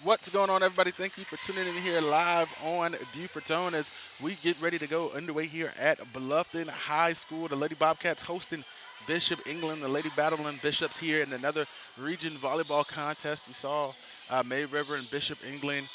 What's going on, everybody? Thank you for tuning in here live on Beaufort as we get ready to go underway here at Bluffton High School. The Lady Bobcats hosting Bishop England, the Lady battling Bishops here in another region volleyball contest. We saw May River and Bishop England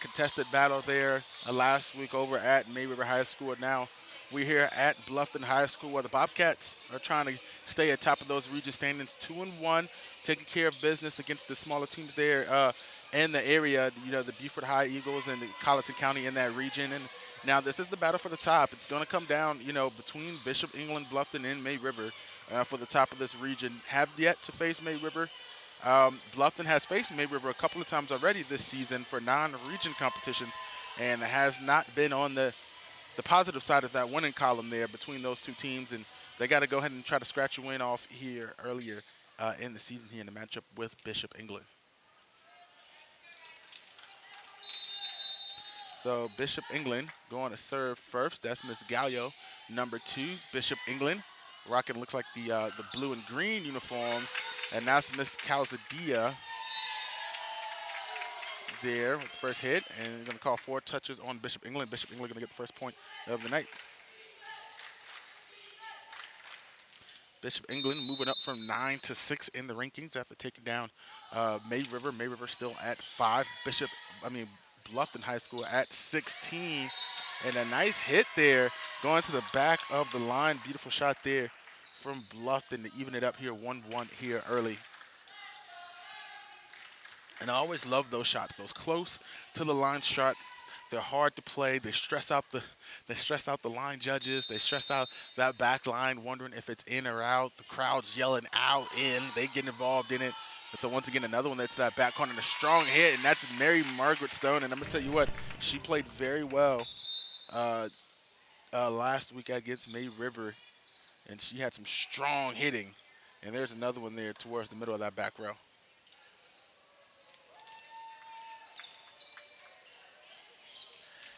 contested battle there last week over at May River High School. Now we're here at Bluffton High School where the Bobcats are trying to stay at top of those region standings, 2-1, taking care of business against the smaller teams there. In the area, the Beaufort High Eagles and the Colleton County in that region. And now this is the battle for the top. It's going to come down, between Bishop England, Bluffton, and May River for the top of this region. Have yet to face May River. Bluffton has faced May River a couple of times already this season for non-region competitions and has not been on the positive side of that winning column there between those two teams. And they got to go ahead and try to scratch a win off here earlier in the season here in the matchup with Bishop England. So Bishop England going to serve first. That's Miss Gallo, number 2. Bishop England rocking looks like the blue and green uniforms, and that's Miss Calzadia there with the first hit, and we're going to call 4 touches on Bishop England. Bishop England going to get the first point of the night. Bishop England moving up from 9 to 6 in the rankings after taking down May River. May River still at 5. Bluffton High School at 16. And a nice hit there going to the back of the line. Beautiful shot there from Bluffton to even it up here 1-1 here early. And I always love those shots, those close to the line shots. They're hard to play. They stress out the line judges. They stress out that back line, wondering if it's in or out. The crowd's yelling out, in. They get involved in it. And so once again, another one there to that back corner, and a strong hit, and that's Mary Margaret Stone. And I'm gonna tell you what, she played very well last week against May River, and she had some strong hitting. And there's another one there towards the middle of that back row.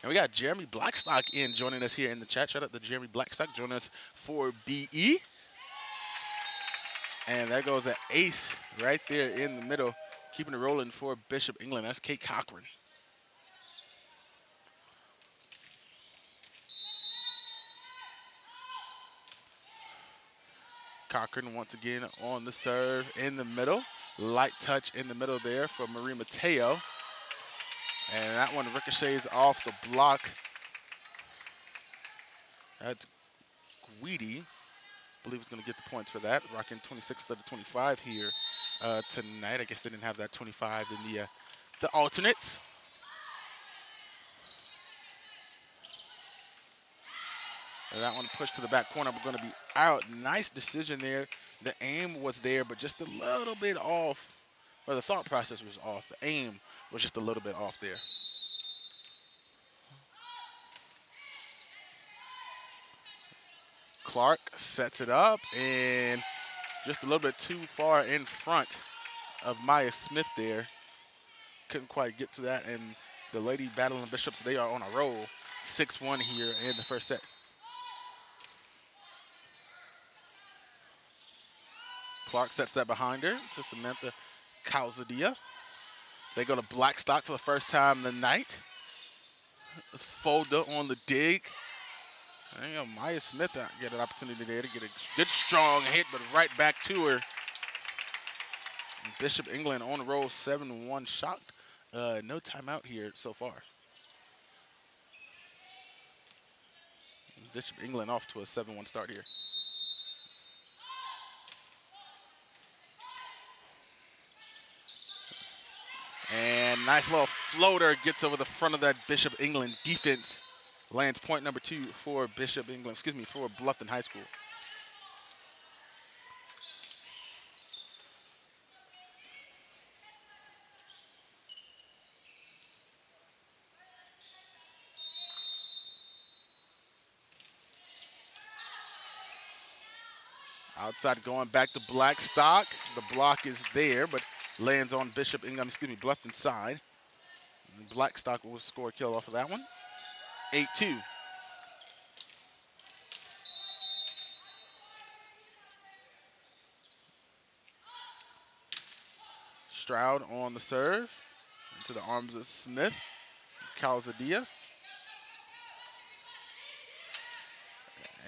And we got Jeremy Blackstock joining us here in the chat. Shout out to Jeremy Blackstock joining us for BE. And there goes an ace right there in the middle, keeping it rolling for Bishop England. That's Kate Cochran. Cochran once again on the serve in the middle. Light touch in the middle there for Marie Mateo. And that one ricochets off the block. That's Guidi. I believe is going to get the points for that. Rocking 26 to 25 here tonight. I guess they didn't have that 25 in the alternates. And that one pushed to the back corner, but going to be out. Nice decision there. The aim was there, but just a little bit off. Or the thought process was off. The aim was just a little bit off there. Clark sets it up, and just a little bit too far in front of Maya Smith there. Couldn't quite get to that, and the Lady battling Bishops, they are on a roll. 6-1 here in the first set. Clark sets that behind her to Samantha Calzadia. They go to Blackstock for the first time tonight. Folder on the dig. And, Maya Smith get an opportunity there to get a good strong hit, but right back to her. And Bishop England on the roll, 7-1 shot. No timeout here so far. Bishop England off to a 7-1 start here. And nice little floater gets over the front of that Bishop England defense. Lands point number 2 for Bishop England, for Bluffton High School. Outside going back to Blackstock. The block is there, but lands on Bluffton side. And Blackstock will score a kill off of that one. 8-2. Stroud on the serve. into the arms of Smith. Calzadilla.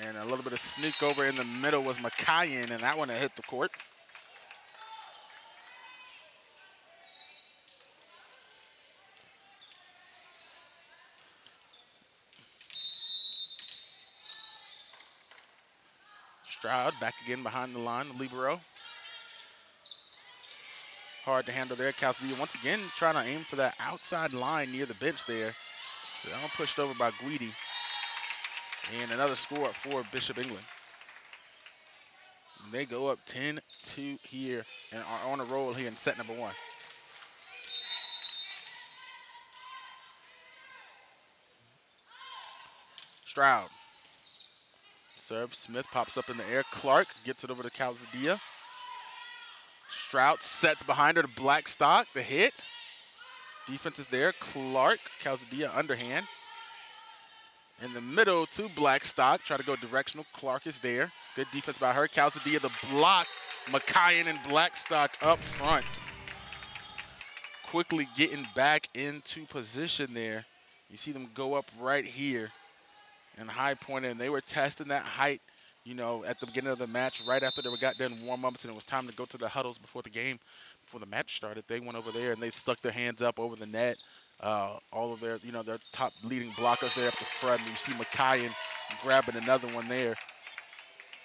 And a little bit of sneak over in the middle was McKayan, and that one hit the court. Stroud back again behind the line, the libero. Hard to handle there. Calzadilla once again trying to aim for that outside line near the bench there. They're all pushed over by Guidi. And another score for Bishop England. And they go up 10-2 here and are on a roll here in set number 1. Stroud. Serve. Smith pops up in the air. Clark gets it over to Calzadilla. Stroud sets behind her to Blackstock. The hit. Defense is there. Clark. Calzadilla underhand. In the middle to Blackstock. Try to go directional. Clark is there. Good defense by her. Calzadilla the block. McKayan and Blackstock up front. Quickly getting back into position there. You see them go up right here and high point, and they were testing that height, you know, at the beginning of the match, right after they got done warm-ups and it was time to go to the huddles before the game, before the match started. They went over there and they stuck their hands up over the net. All of their, you know, their top leading blockers there up the front. And you see McKayan grabbing another one there.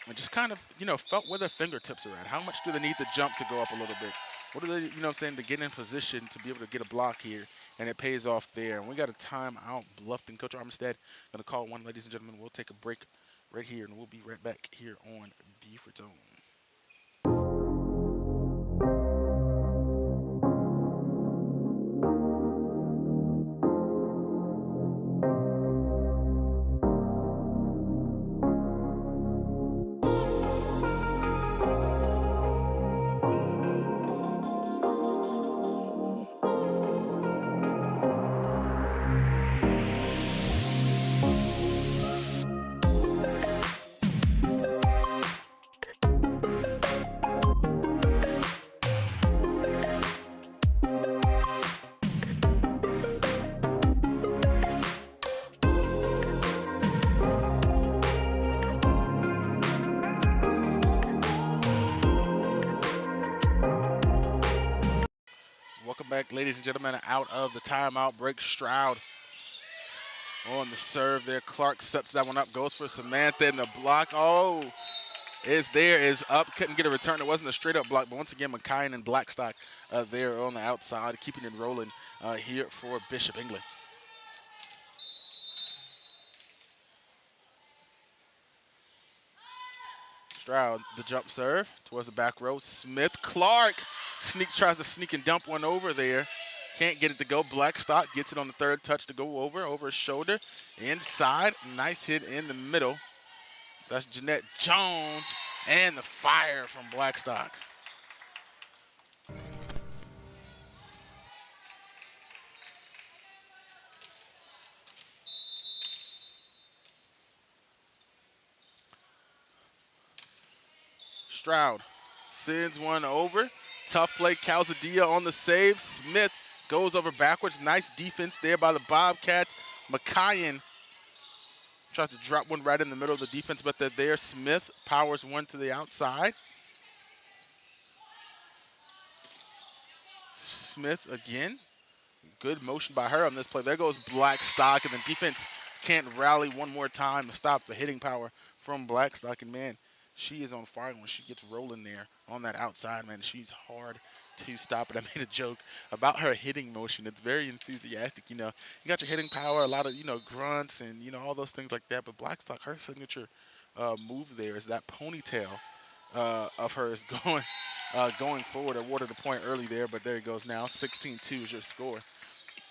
And just kind of, you know, felt where their fingertips are at. How much do they need to jump to go up a little bit? What do they, you know what I'm saying, to get in position to be able to get a block here, and it pays off there. And we got a timeout. Bluffton, Coach Armstead going to call one, ladies and gentlemen. We'll take a break right here, and we'll be right back here on Beaufort Zone. Welcome back, ladies and gentlemen, out of the timeout break. Stroud on the serve there. Clark sets that one up, goes for Samantha in the block. Oh, is up. Couldn't get a return. It wasn't a straight-up block, but once again, McKayan and Blackstock there on the outside, keeping it rolling here for Bishop England. Stroud, the jump serve towards the back row. Smith, Clark tries to sneak and dump one over there. Can't get it to go. Blackstock gets it on the third touch to go over his shoulder. Inside, nice hit in the middle. That's Jeanette Jones, and the fire from Blackstock. Stroud sends one over. Tough play. Calzadilla on the save. Smith goes over backwards. Nice defense there by the Bobcats. McKayan tries to drop one right in the middle of the defense, but they're there. Smith powers one to the outside. Smith again. Good motion by her on this play. There goes Blackstock, and the defense can't rally one more time to stop the hitting power from Blackstock. And, man, she is on fire when she gets rolling there on that outside, man. She's hard to stop. And I made a joke about her hitting motion. It's very enthusiastic. You know, you got your hitting power, a lot of, you know, grunts and, you know, all those things like that. But Blackstock, her signature move there is that ponytail of hers going forward. Awarded a point early there, but there it goes now. 16-2 is your score.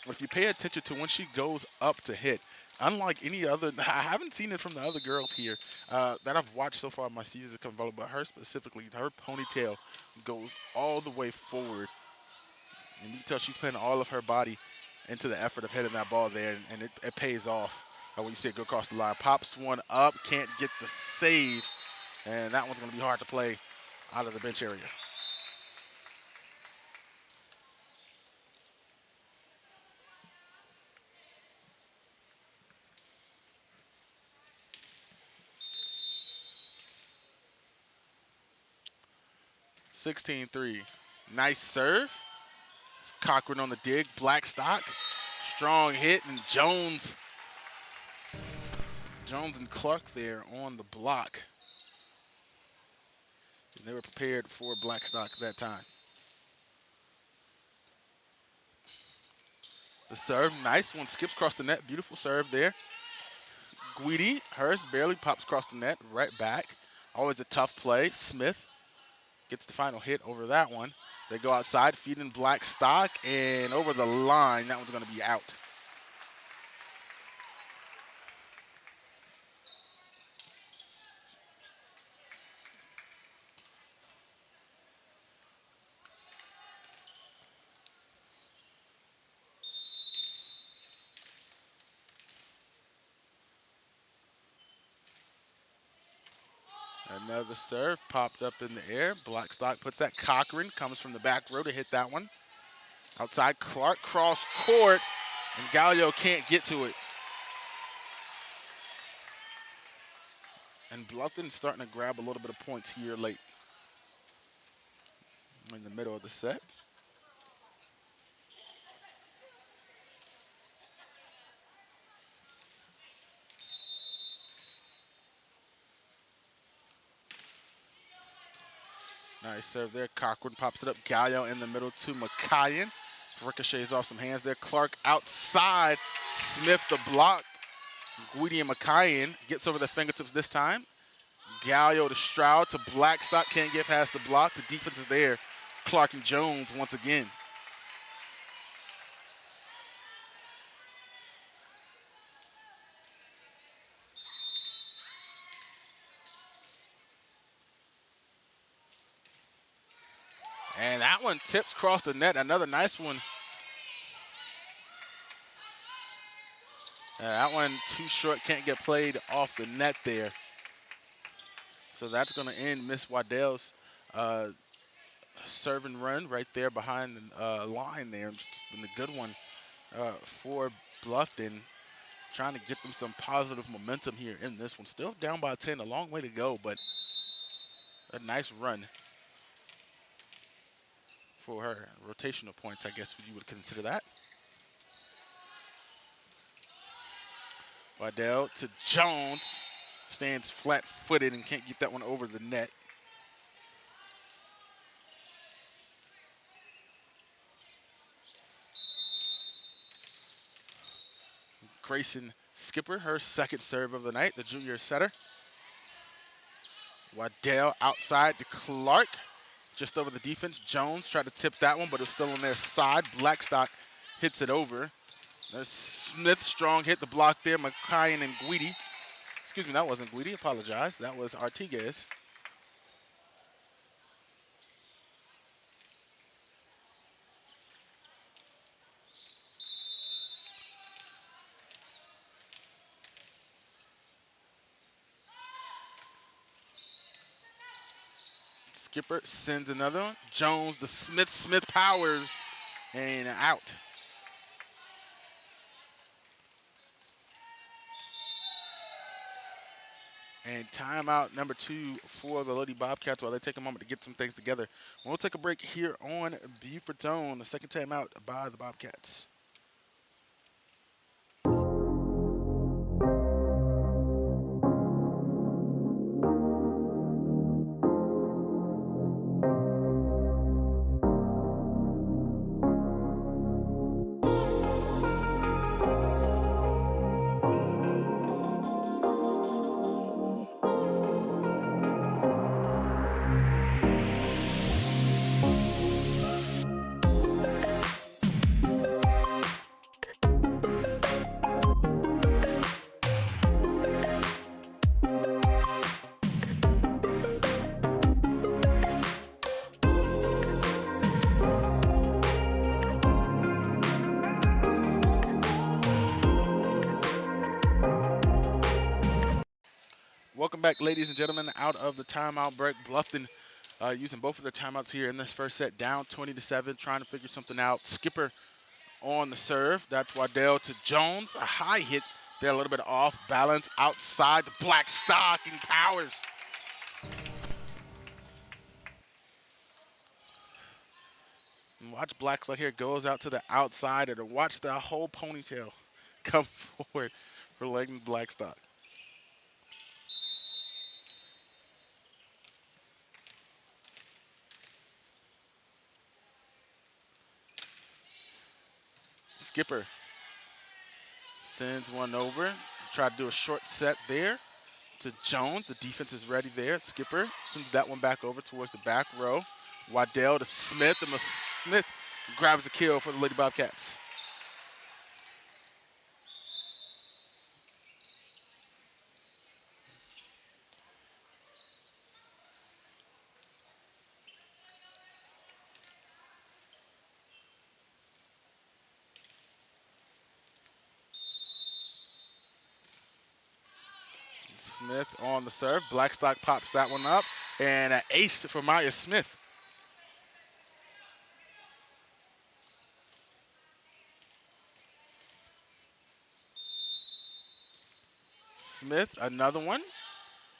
But if you pay attention to when she goes up to hit, unlike any other, I haven't seen it from the other girls here that I've watched so far in my season come volleyball, but her specifically, her ponytail goes all the way forward. And you can tell she's putting all of her body into the effort of hitting that ball there, and it pays off when you see it go across the line. Pops one up, can't get the save, and that one's going to be hard to play out of the bench area. 16-3. Nice serve. It's Cochran on the dig. Blackstock. Strong hit, and Jones and Clark there on the block. And they were prepared for Blackstock that time. The serve, nice one, skips across the net. Beautiful serve there. Guidi, hers barely pops across the net, right back. Always a tough play. Smith gets the final hit over that one. They go outside, feeding Blackstock, and over the line. That one's going to be out. Another serve popped up in the air. Blackstock puts that. Cochran comes from the back row to hit that one. Outside, Clark cross court, and Gallio can't get to it. And Bluffton starting to grab a little bit of points here late in the middle of the set. Nice serve there. Cochran pops it up. Gallio in the middle to McKayan. Ricochets off some hands there. Clark outside. Smith the block. Guidi and McKayan gets over the fingertips this time. Gallio to Stroud to Blackstock. Can't get past the block. The defense is there. Clark and Jones once again. And that one tips across the net. Another nice one. That one too short. Can't get played off the net there. So that's going to end Miss Waddell's serve and run right there behind the line there. It's been a good one for Bluffton, trying to get them some positive momentum here in this one. Still down by 10, a long way to go, but a nice run for her. Rotational points, I guess you would consider that. Waddell to Jones. Stands flat-footed and can't get that one over the net. Grayson Skipper, her second serve of the night, the junior setter. Waddell outside to Clark, just over the defense. Jones tried to tip that one, but it was still on their side. Blackstock hits it over. There's Smith, strong hit the block there. McKayan and Guidi. Excuse me, that wasn't Guidi, apologize. That was Artiguez. Skipper sends another one. Jones, the Smith powers, and out. And timeout number 2 for the Lady Bobcats while they take a moment to get some things together. We'll take a break here on Beaufort Zone, the second timeout by the Bobcats. Welcome back, ladies and gentlemen, out of the timeout break. Bluffton using both of their timeouts here in this first set, down 20-7, trying to figure something out. Skipper on the serve. That's Waddell to Jones. A high hit there, a little bit off balance outside the Blackstock and powers. Watch Blackstock here goes out to the outside and watch the whole ponytail come forward for Leighton Blackstock. Skipper sends one over. Try to do a short set there to Jones. The defense is ready there. Skipper sends that one back over towards the back row. Waddell to Smith, and Smith grabs the kill for the Lady Bobcats. Smith on the serve. Blackstock pops that one up, and an ace for Maya Smith. Smith, another one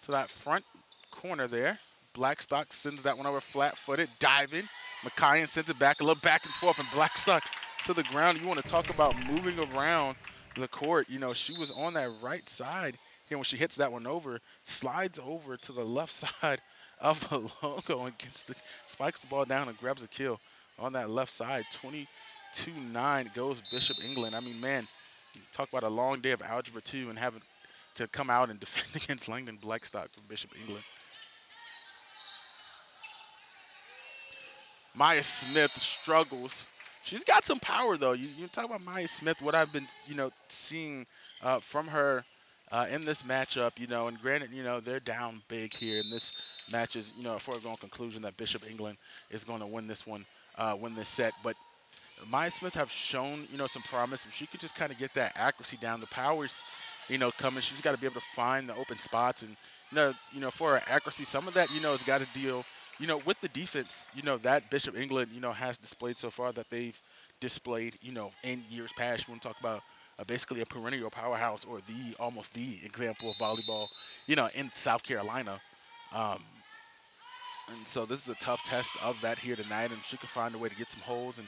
to that front corner there. Blackstock sends that one over flat-footed, diving. McKyon sends it back, a little back and forth, and Blackstock to the ground. You want to talk about moving around the court. You know, she was on that right side here when she hits that one over, slides over to the left side of the logo and spikes the ball down and grabs a kill on that left side. 22-9 goes Bishop England. I mean, man, talk about a long day of Algebra 2 and having to come out and defend against Langdon Blackstock from Bishop England. Maya Smith struggles. She's got some power, though. You talk about Maya Smith, what I've been, seeing from her in this matchup, and granted, they're down big here, and this match is, a foregone conclusion that Bishop England is going to win this one, win this set. But Maya Smith have shown, some promise. If she could just kind of get that accuracy down, the powers, coming. She's got to be able to find the open spots, and for her accuracy, some of that, has got to deal, with the defense, that Bishop England, has displayed so far that they've displayed, in years past. You want to talk about basically a perennial powerhouse, or almost the example of volleyball, in South Carolina. And so this is a tough test of that here tonight, and if she can find a way to get some holes and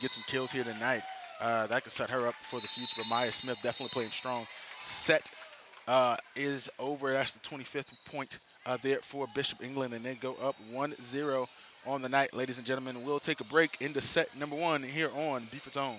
get some kills here tonight, that could set her up for the future. But Maya Smith definitely playing strong. Set is over. That's the 25th point there for Bishop England, and they go up 1-0 on the night. Ladies and gentlemen, we'll take a break into set number 1 here on Beaufort's Own.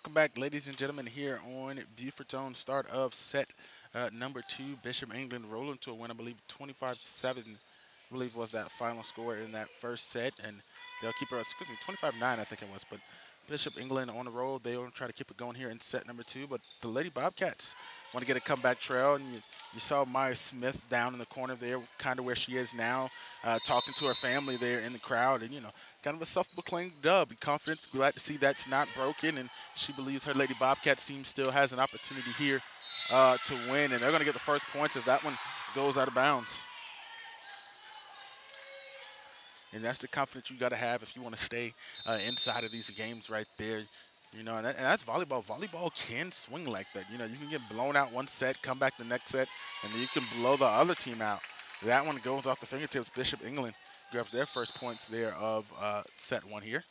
Welcome back, ladies and gentlemen, here on Beaufort Zone. Start of set number 2. Bishop England rolling to a win, I believe 25-7, I believe was that final score in that first set. And they'll keep it, excuse me, 25-9, I think it was. But Bishop England on the roll. They'll try to keep it going here in set number 2. But the Lady Bobcats want to get a comeback trail. And you saw Maya Smith down in the corner there, kind of where she is now, talking to her family there in the crowd. And, kind of a self-proclaimed dub. Confidence, glad to see that's not broken. And she believes her Lady Bobcats team still has an opportunity here to win. And they're going to get the first points as that one goes out of bounds. And that's the confidence you got to have if you want to stay inside of these games right there. And that's volleyball. Volleyball can swing like that. You can get blown out one set, come back the next set, and then you can blow the other team out. That one goes off the fingertips. Bishop England grabs their first points there of set 1 here.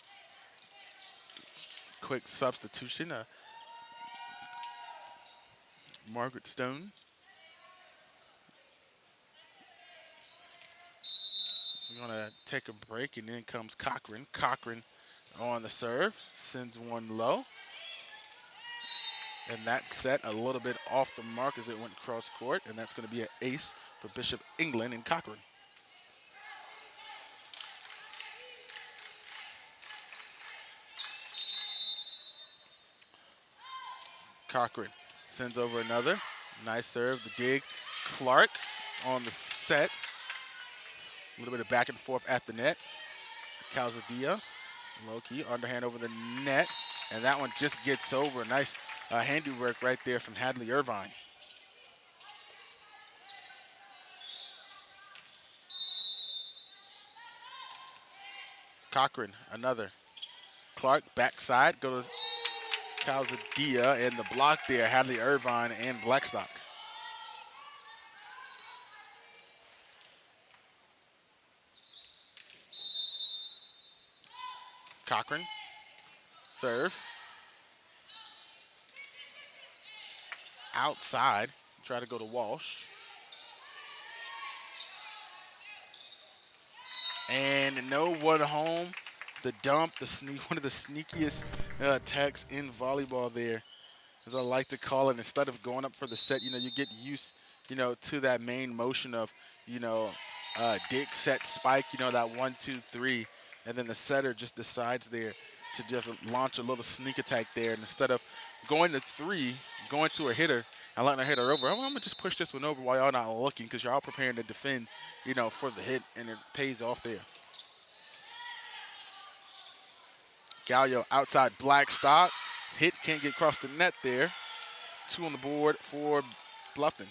Quick substitution. Margaret Stone. We're going to take a break, and then comes Cochran. Cochran on the serve, sends one low. And that set a little bit off the mark as it went cross court, and that's going to be an ace for Bishop England and Cochran. Cochran sends over another. Nice serve, the dig. Clark on the set. A little bit of back and forth at the net. Calzadilla, low key, underhand over the net. And that one just gets over. Nice handiwork right there from Hadley Irvine. Cochran, another. Clark, backside, goes Calzadilla, and the block there, Hadley Irvine and Blackstock. Cochran, serve. Outside, try to go to Walsh. And no one home. The dump, one of the sneakiest attacks in volleyball there, as I like to call it. Instead of going up for the set, you get used, to that main motion of, dig, set, spike, that 1, 2, 3. And then the setter just decides there to just launch a little sneak attack there. And instead of going to 3, going to a hitter, and letting her hit her over, I'm going to just push this one over while y'all not looking because y'all preparing to defend, for the hit, and it pays off there. Gallio outside Blackstock. Hit, can't get across the net there. 2 on the board for Bluffton.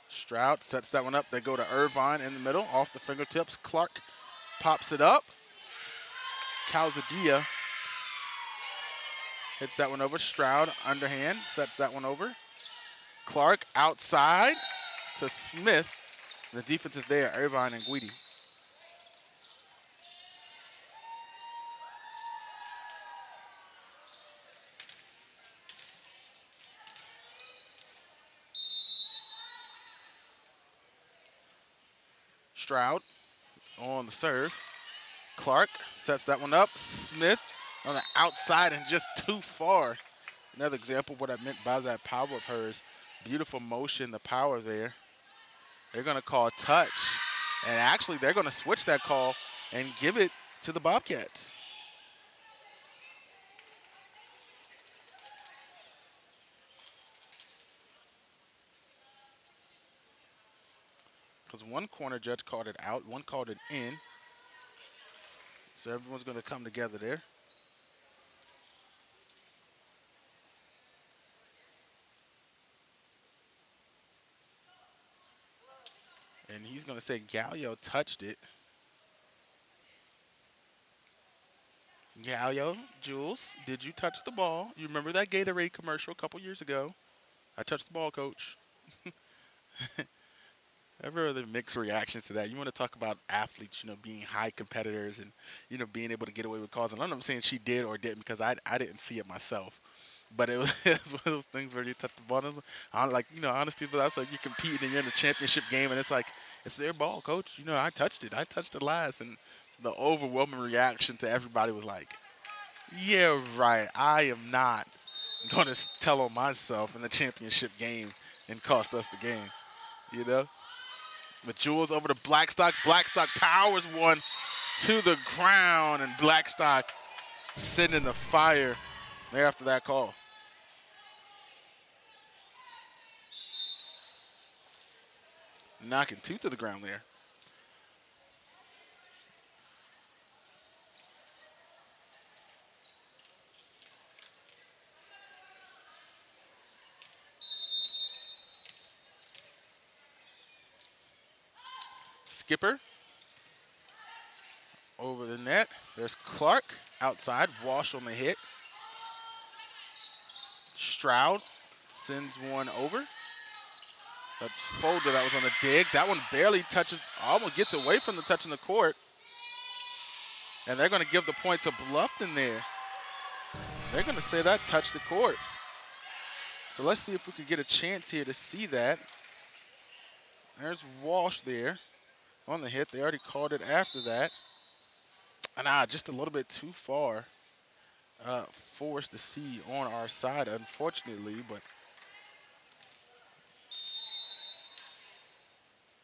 Stroud sets that one up. They go to Irvine in the middle, off the fingertips. Clark pops it up. Calzadilla hits that one over. Stroud underhand sets that one over. Clark outside to Smith. The defense is there, Irvine and Guidi. Stroud on the serve. Clark sets that one up. Smith on the outside and just too far. Another example of what I meant by that power of hers. Beautiful motion, the power there. They're going to call a touch. And actually, they're going to switch that call and give it to the Bobcats. Because one corner judge called it out, one called it in. So everyone's going to come together there. And he's going to say Gallio touched it. Gallio, Jules, did you touch the ball? You remember that Gatorade commercial a couple years ago? I touched the ball, coach. Ever other mixed reactions to that? You want to talk about athletes, being high competitors and, being able to get away with calls. And I'm not saying she did or didn't because I didn't see it myself. But it was, it was one of those things where you touch the ball. And I like, honestly, but that's like you compete and you're in a championship game, and it's like it's their ball, coach. I touched it. I touched it last, and the overwhelming reaction to everybody was like, "Yeah, right. I am not going to tell on myself in the championship game and cost us the game." You know. But Jules over to Blackstock. Blackstock powers one to the ground, and Blackstock sending the fire there after that call. Knocking two to the ground there. Skipper over the net. There's Clark outside. Walsh on the hit. Stroud sends one over. That's Folder. That was on the dig. That one barely touches, almost gets away from the touching the court. And they're going to give the point to Bluffton there. They're going to say that touched the court. So let's see if we could get a chance here to see that. There's Walsh there on the hit. They already called it after that. And just a little bit too far for us to see on our side, unfortunately. But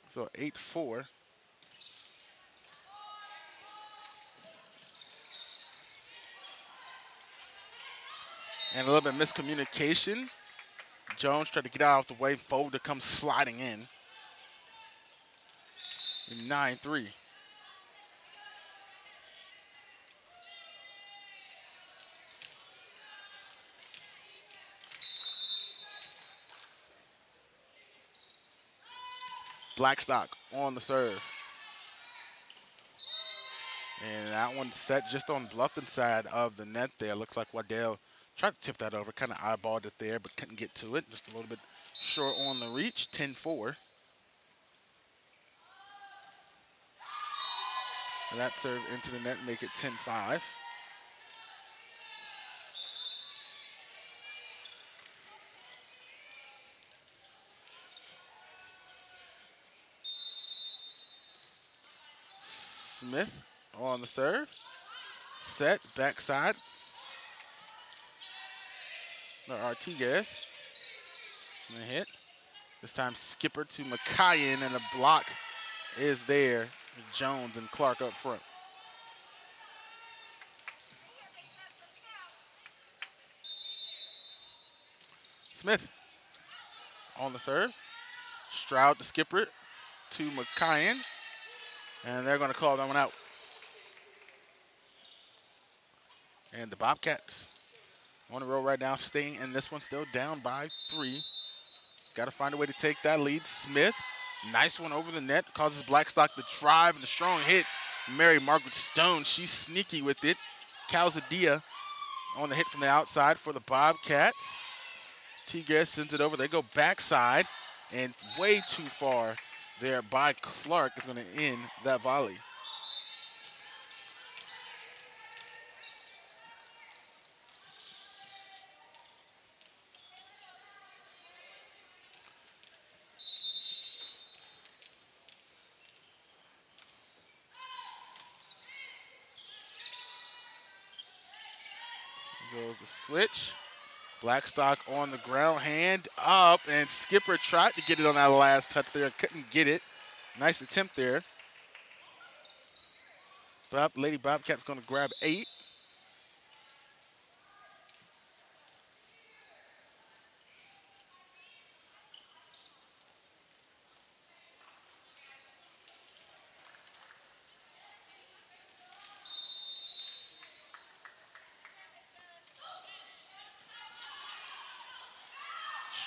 so 8-4. And a little bit of miscommunication. Jones tried to get out of the way. Folder comes sliding in. 9-3. Blackstock on the serve. And that one set just on Bluffton side of the net there. Looks like Waddell tried to tip that over, kind of eyeballed it there, but couldn't get to it. Just a little bit short on the reach, 10-4. And that serve into the net, make it 10-5. Smith on the serve. Set, backside. No, Artigas. And the hit. This time Skipper to McKayan, and the block is there. Jones and Clark up front. Smith on the serve. Stroud to Skipper to McKayan. And they're going to call that one out. And the Bobcats on the roll right now, staying in this one, still down by 3. Got to find a way to take that lead. Smith, nice one over the net, causes Blackstock to drive, and a strong hit. Mary Margaret Stone, she's sneaky with it. Calzadia on the hit from the outside for the Bobcats. Tigres sends it over. They go backside, and way too far there by Clark is going to end that volley. Goes the switch. Blackstock on the ground, hand up, and Skipper tried to get it on that last touch there, couldn't get it. Nice attempt there. Lady Bobcat's going to grab 8.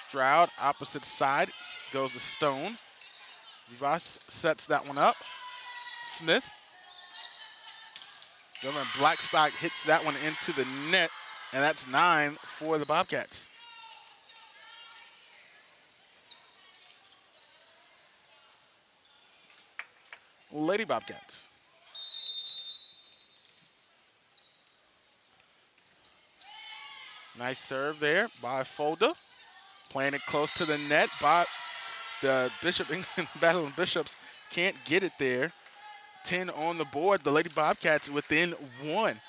Stroud, opposite side, goes to Stone. Vivas sets that one up. Smith. Governor Blackstock hits that one into the net, and that's 9 for the Bobcats. Lady Bobcats. Nice serve there by Folda. Playing it close to the net by the Bishop England Battling Bishops. Can't get it there. 10 on the board. The Lady Bobcats within 1.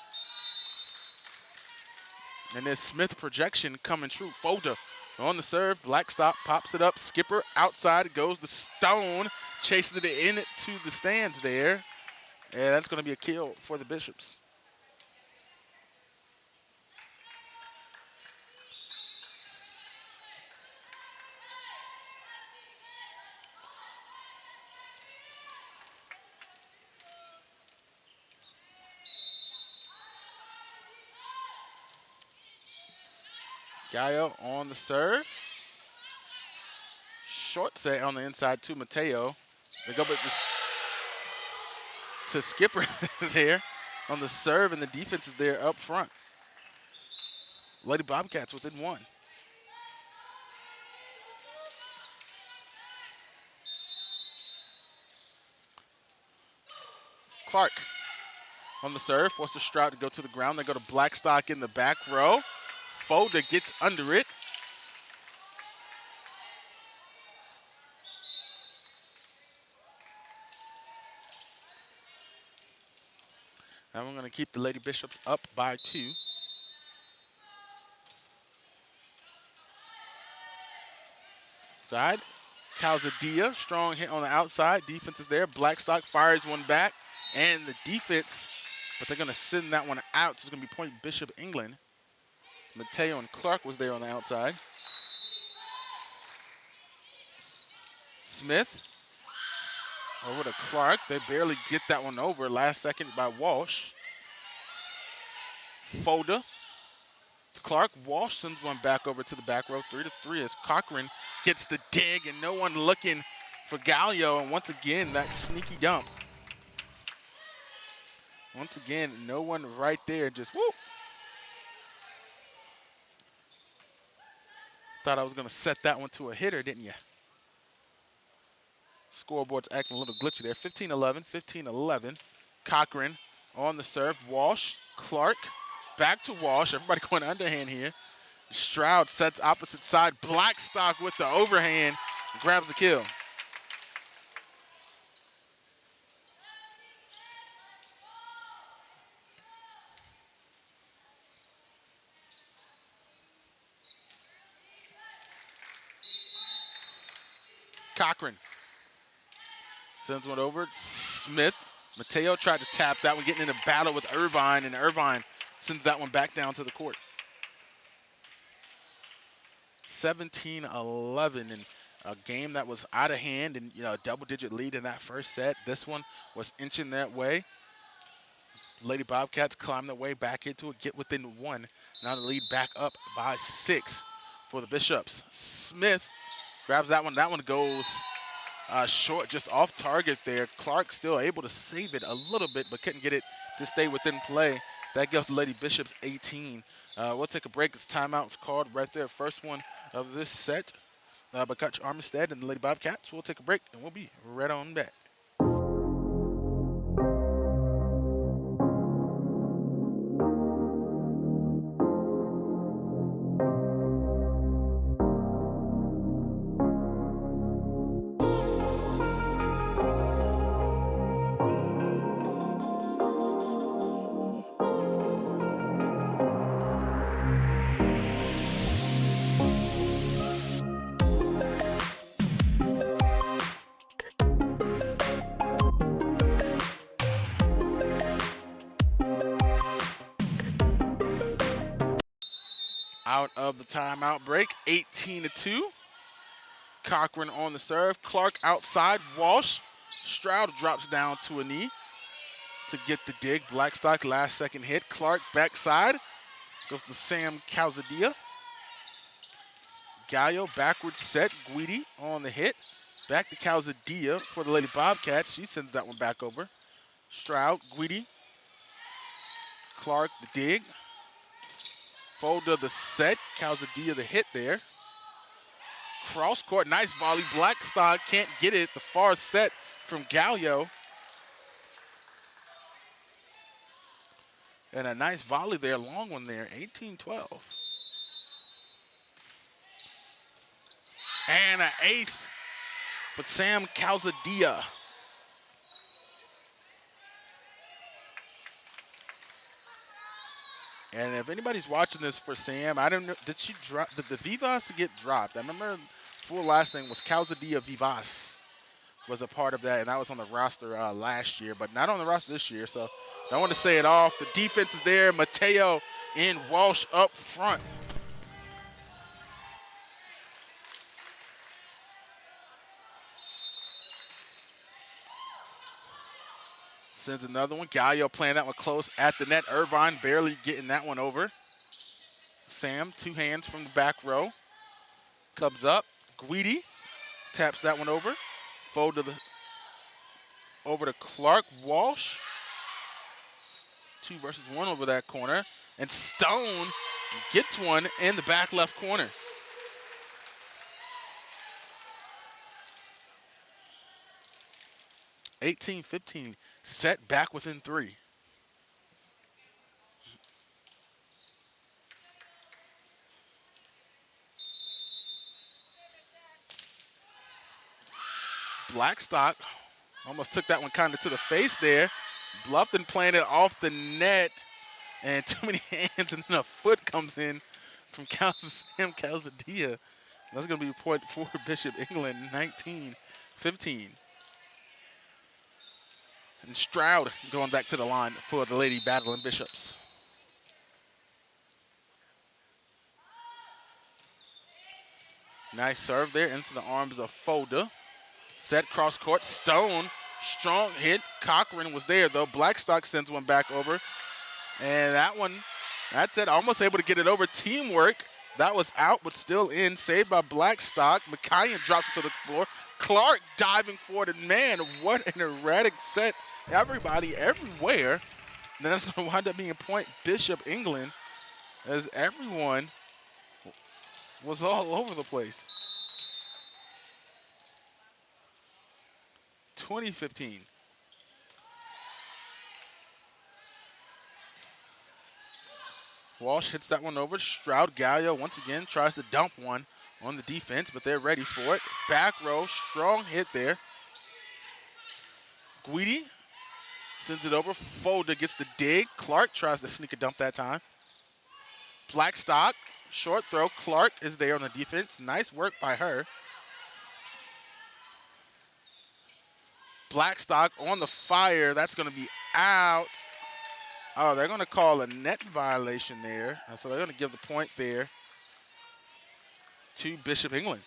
And this Smith projection coming true. Folda on the serve. Blackstock pops it up. Skipper outside goes the Stone. Chases it into the stands there. And that's going to be a kill for the Bishops. Gallo on the serve. Short set on the inside to Mateo. They go back to Skipper there on the serve, and the defense is there up front. Lady Bobcats within 1. Clark on the serve, forces Stroud to go to the ground. They go to Blackstock in the back row. Folda gets under it. And we're going to keep the Lady Bishops up by 2. Side. Calzadia, strong hit on the outside. Defense is there. Blackstock fires one back. And the defense, but they're going to send that one out. It's going to be point Bishop England. Mateo and Clark was there on the outside. Smith over to Clark. They barely get that one over. Last second by Walsh. Folda to Clark. Walsh sends one back over to the back row. 3-3 as Cochran gets the dig and no one looking for Gallio. And once again, that sneaky dump. Once again, no one right there. Just whoop. Thought I was going to set that one to a hitter, didn't you? Scoreboard's acting a little glitchy there. 15-11, 15-11. Cochran on the serve. Walsh, Clark, back to Walsh. Everybody going underhand here. Stroud sets opposite side. Blackstock with the overhand. Grabs the kill. Cochran sends one over. Smith. Mateo tried to tap that one, getting in a battle with Irvine, and Irvine sends that one back down to the court. 17-11, and a game that was out of hand and a double-digit lead in that first set. This one was inching that way. Lady Bobcats climb their way back into it, get within 1. Now the lead back up by 6 for the Bishops. Smith grabs that one. That one goes short, just off target there. Clark still able to save it a little bit, but couldn't get it to stay within play. That gives the Lady Bishops 18. We'll take a break. It's timeouts called right there. First one of this set by Coach Armistead and the Lady Bobcats. We'll take a break, and we'll be right on back. Out of the timeout break, 18-2. Cochran on the serve. Clark outside. Walsh. Stroud drops down to a knee to get the dig. Blackstock last second hit. Clark backside. Goes to Sam Calzadia. Gallo backwards set. Guidi on the hit. Back to Calzadia for the Lady Bobcats. She sends that one back over. Stroud, Guidi. Clark the dig. Folda the set. Calzadia the hit there. Cross court, nice volley. Blackstock can't get it. The far set from Gallo. And a nice volley there, long one there, 18-12. And an ace for Sam Calzadilla. And if anybody's watching this for Sam, I don't know, did she drop, did the Vivas get dropped? I remember full last name was Calzadilla Vivas was a part of that, and that was on the roster last year, but not on the roster this year, so don't want to say it off. The defense is there. Mateo and Walsh up front. Sends another one. Gallo playing that one close at the net. Irvine barely getting that one over. Sam, two hands from the back row. Comes up. Guidi taps that one over. Fold to the over to Clark. Walsh. 2 versus 1 over that corner. And Stone gets one in the back left corner. 18-15. Set back within 3. Blackstock almost took that one kind of to the face there. Bluffton playing it off the net. And too many hands, and then a foot comes in from Sam Calzadilla. That's going to be a point for Bishop England, 19-15. And Stroud going back to the line for the Lady Battling Bishops. Nice serve there into the arms of Folda. Set cross court. Stone, strong hit. Cochran was there, though. Blackstock sends one back over. And that one, that's it. Almost able to get it over. Teamwork. That was out, but still in. Saved by Blackstock. McKayan drops it to the floor. Clark diving forward. And man, what an erratic set. Everybody, everywhere. And then that's going to wind up being point Bishop England, as everyone was all over the place. 20-15. Walsh hits that one over. Stroud Gallo once again tries to dump one on the defense, but they're ready for it. Back row, strong hit there. Guidi sends it over. Folda gets the dig. Clark tries to sneak a dump that time. Blackstock, short throw. Clark is there on the defense. Nice work by her. Blackstock on the fire. That's going to be out. Oh, they're going to call a net violation there. So they're going to give the point there to Bishop England.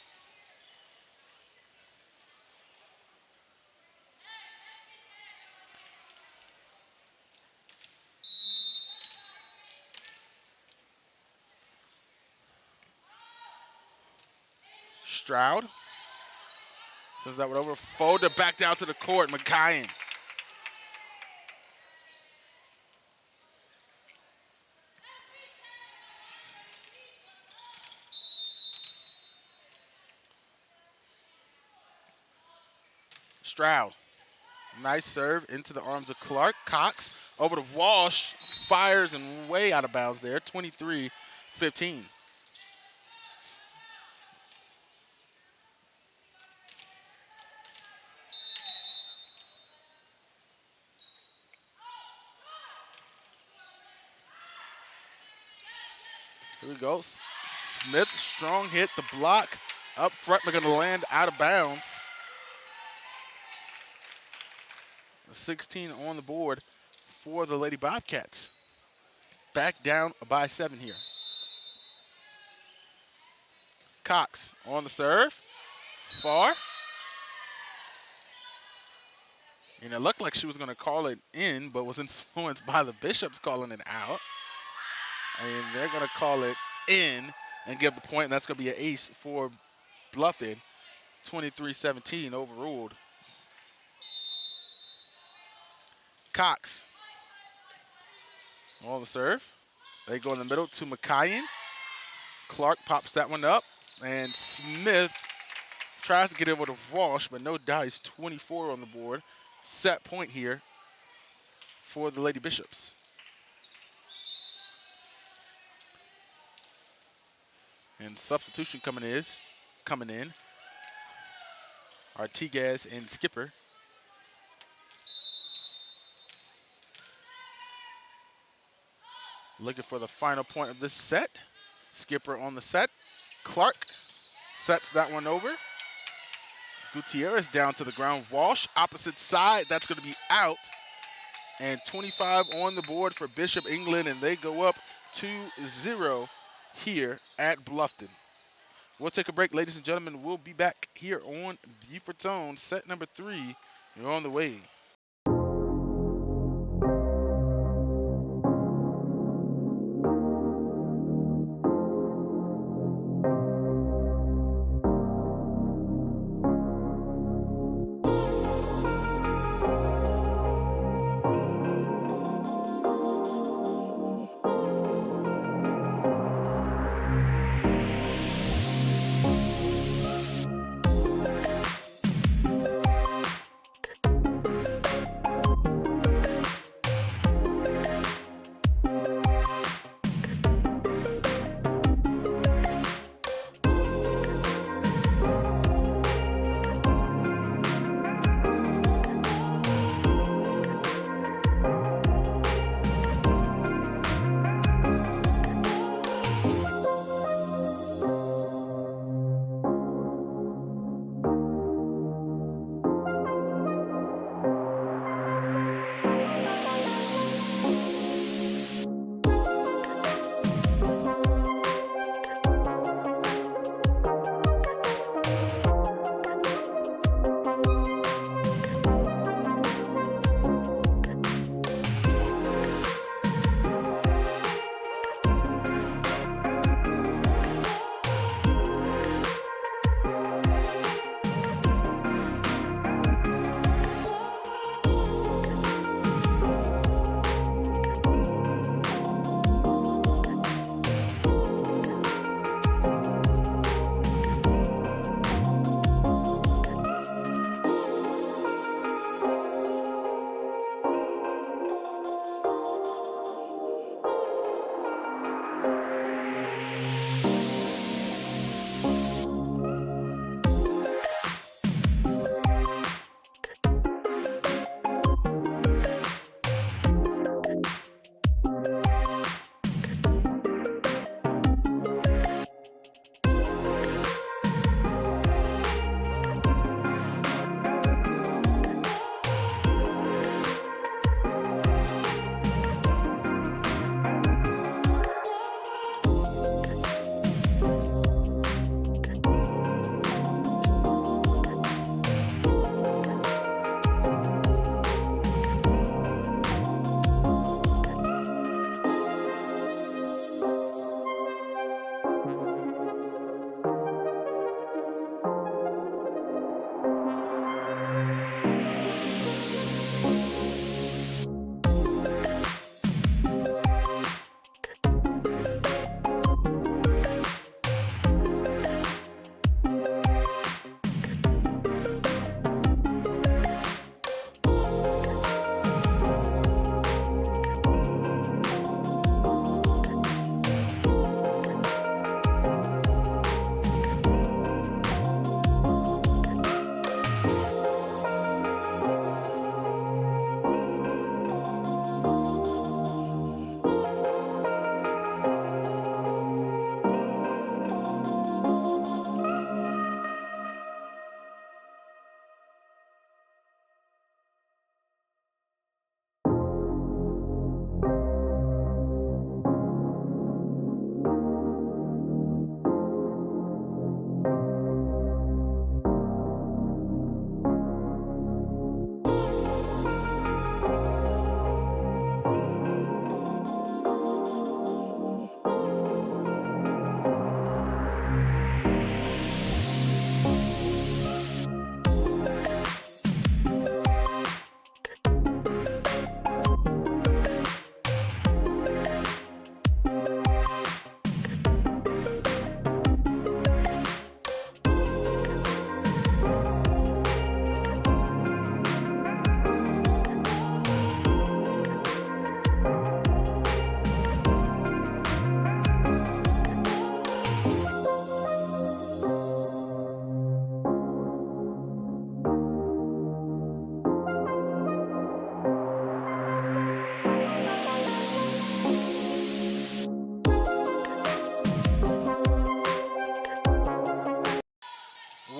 Stroud sends that one over. Folda back down to the court. McKayan. Stroud. Nice serve into the arms of Clark. Cox over to Walsh. Fires and way out of bounds there. 23-15. Here we go. Smith, strong hit. The block up front. They're going to land out of bounds. 16 on the board for the Lady Bobcats. Back down by 7 here. Cox on the serve. Far. And it looked like she was going to call it in, but was influenced by the Bishops calling it out. And they're going to call it in and give the point, and that's going to be an ace for Bluffton. 23-17 overruled. Cox on the serve. They go in the middle to McKayan. Clark pops that one up, and Smith tries to get over to Walsh, but no dice. 24 on the board. Set point here for the Lady Bishops. And substitution coming in. Artigas and Skipper. Looking for the final point of this set. Skipper on the set. Clark sets that one over. Gutierrez down to the ground. Walsh, opposite side. That's going to be out. And 25 on the board for Bishop England, and they go up 2-0 here at Bluffton. We'll take a break, ladies and gentlemen. We'll be back here on Beaufort Zone. Set number 3, you're on the way.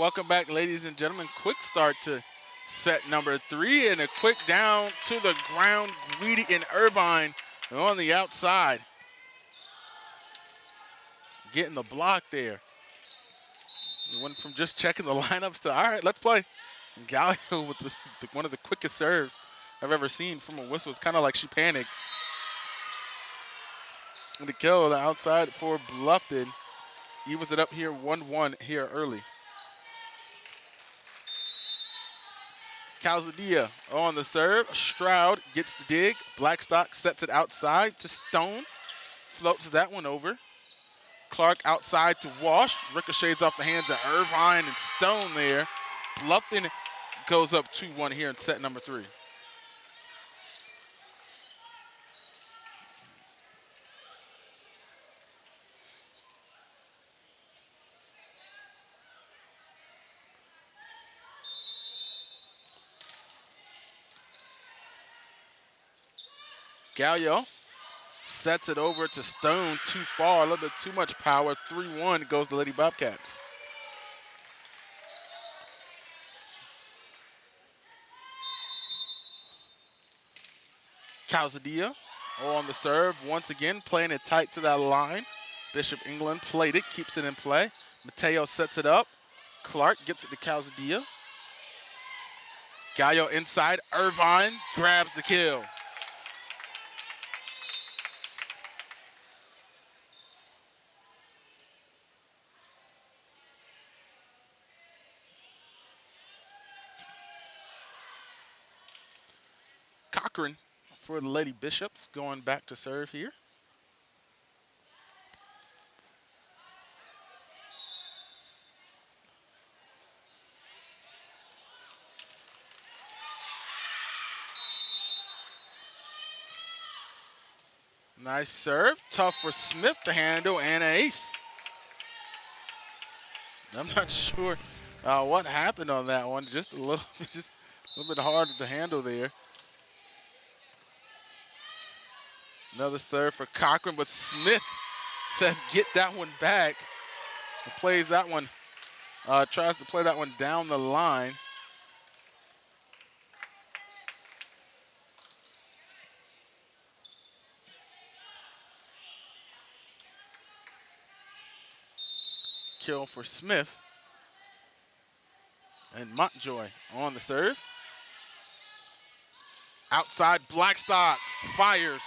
Welcome back, ladies and gentlemen. Quick start to set number 3 and a quick down to the ground. Greedy and Irvine on the outside. Getting the block there. He went from just checking the lineups to, all right, let's play. And Gallo with one of the quickest serves I've ever seen from a whistle. It's kind of like she panicked. And the kill on the outside for Bluffton. Evens it up here 1-1 here early. Calzadilla on the serve. Stroud gets the dig. Blackstock sets it outside to Stone. Floats that one over. Clark outside to Walsh. Ricochets off the hands of Irvine and Stone there. Bluffton goes up 2-1 here in set number 3. Gallo sets it over to Stone, too far, a little bit too much power. 3-1 goes the Lady Bobcats. Calzadilla on the serve, once again playing it tight to that line. Bishop England played it, keeps it in play. Mateo sets it up. Clark gets it to Calzadilla. Gallo inside, Irvine grabs the kill. Cochran for the Lady Bishops going back to serve here. Nice serve, tough for Smith to handle, and an ace. I'm not sure what happened on that one. Just a little bit harder to handle there. Another serve for Cochran, but Smith says get that one back. And plays that one, tries to play that one down the line. Kill for Smith. And Montjoy on the serve. Outside, Blackstock fires.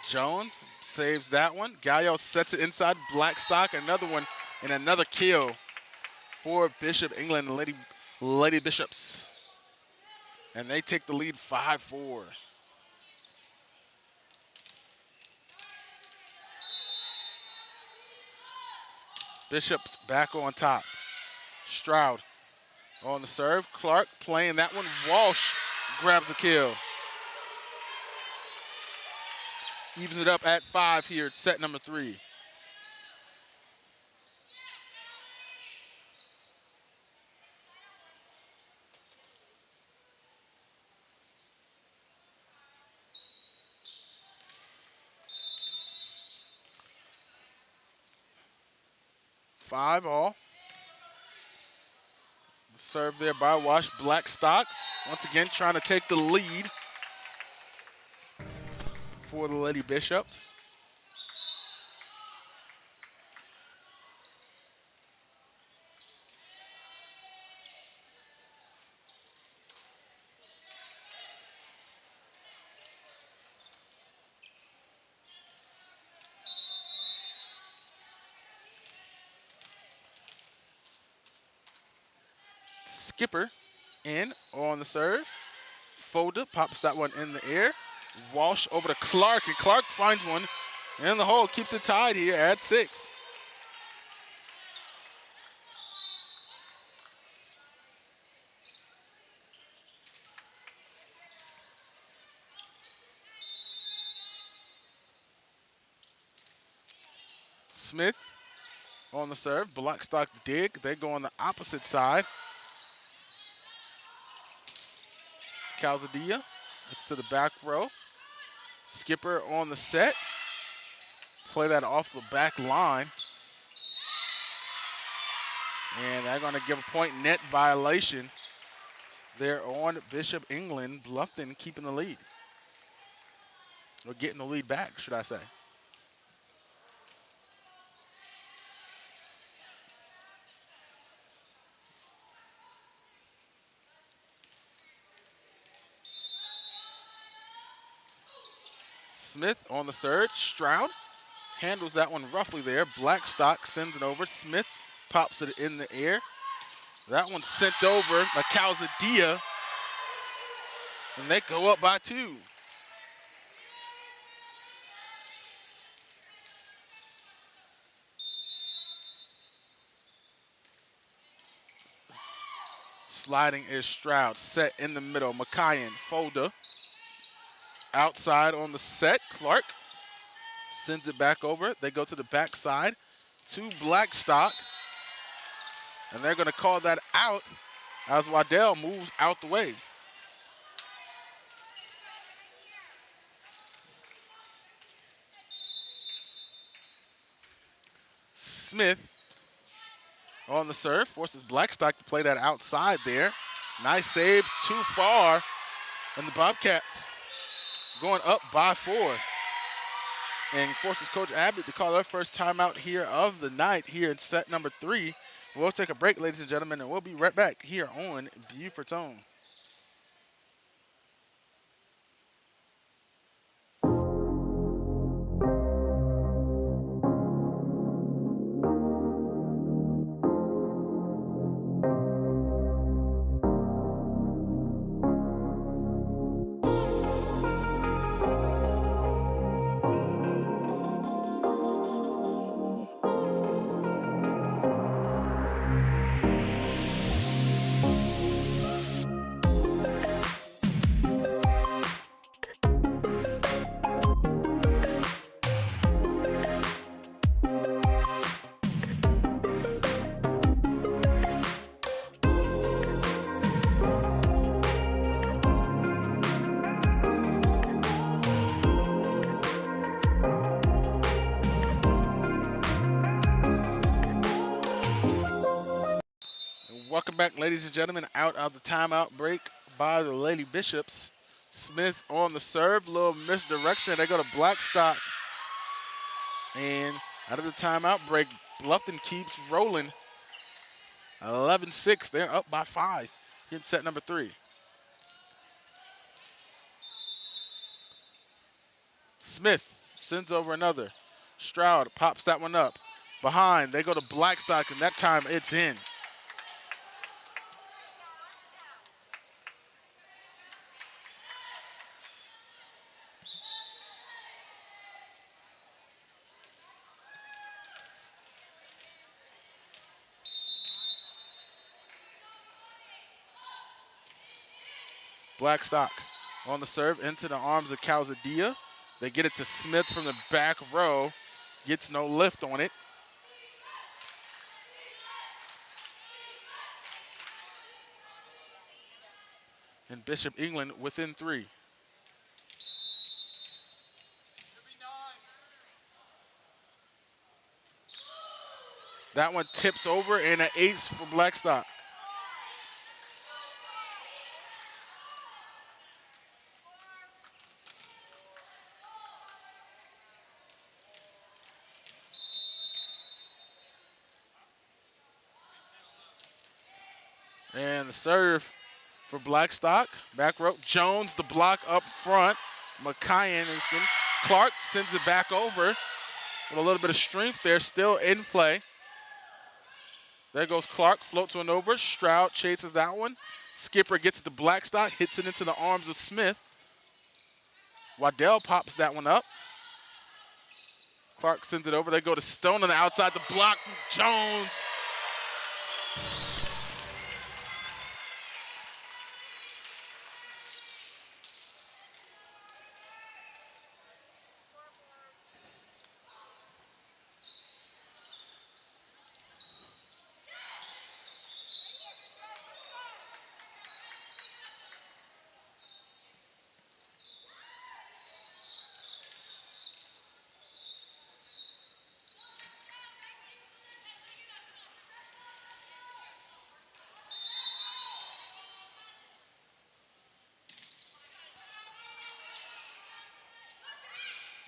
Jones saves that one. Gallo sets it inside Blackstock. Another one and another kill for Bishop England and Lady Bishops. And they take the lead 5-4. Bishops back on top. Stroud on the serve. Clark playing that one. Walsh grabs a kill. Evens it up at 5 here. It's set number 3. Five all. Serve there by Walsh. Blackstock once again trying to take the lead for the Lady Bishops. Skipper in on the serve. Folder pops that one in the air. Walsh over to Clark, and Clark finds one in the hole, keeps it tied here at 6. Smith on the serve. Blackstock dig. They go on the opposite side. Calzadilla. It's to the back row. Skipper on the set. Play that off the back line. And they're going to give a point net violation. They're on Bishop England. Bluffton keeping the lead. Or getting the lead back, should I say. Smith on the surge. Stroud handles that one roughly there. Blackstock sends it over. Smith pops it in the air. That one's sent over by Calzadilla. And they go up by 2. Sliding is Stroud. Set in the middle. McKayan, Folder. Outside on the set. Clark sends it back over. They go to the backside to Blackstock. And they're going to call that out as Waddell moves out the way. Smith on the serve, forces Blackstock to play that outside there. Nice save, too far. And the Bobcats going up by 4. And forces Coach Abbott to call their first timeout here of the night here in set number 3. We'll take a break, ladies and gentlemen, and we'll be right back here on Beaufort's Own. Welcome back, ladies and gentlemen, out of the timeout break by the Lady Bishops. Smith on the serve, little misdirection. They go to Blackstock. And out of the timeout break, Bluffton keeps rolling. 11-6, they're up by 5 here in set number 3. Smith sends over another. Stroud pops that one up. Behind, they go to Blackstock, and that time it's in. Blackstock on the serve into the arms of Calzadilla. They get it to Smith from the back row. Gets no lift on it. And Bishop England within 3. That one tips over and an ace for Blackstock. And the serve for Blackstock. Back row. Jones, the block up front. McKayan is good. Clark sends it back over with a little bit of strength there, still in play. There goes Clark, floats one over. Stroud chases that one. Skipper gets it to Blackstock, hits it into the arms of Smith. Waddell pops that one up. Clark sends it over. They go to Stone on the outside. The block from Jones.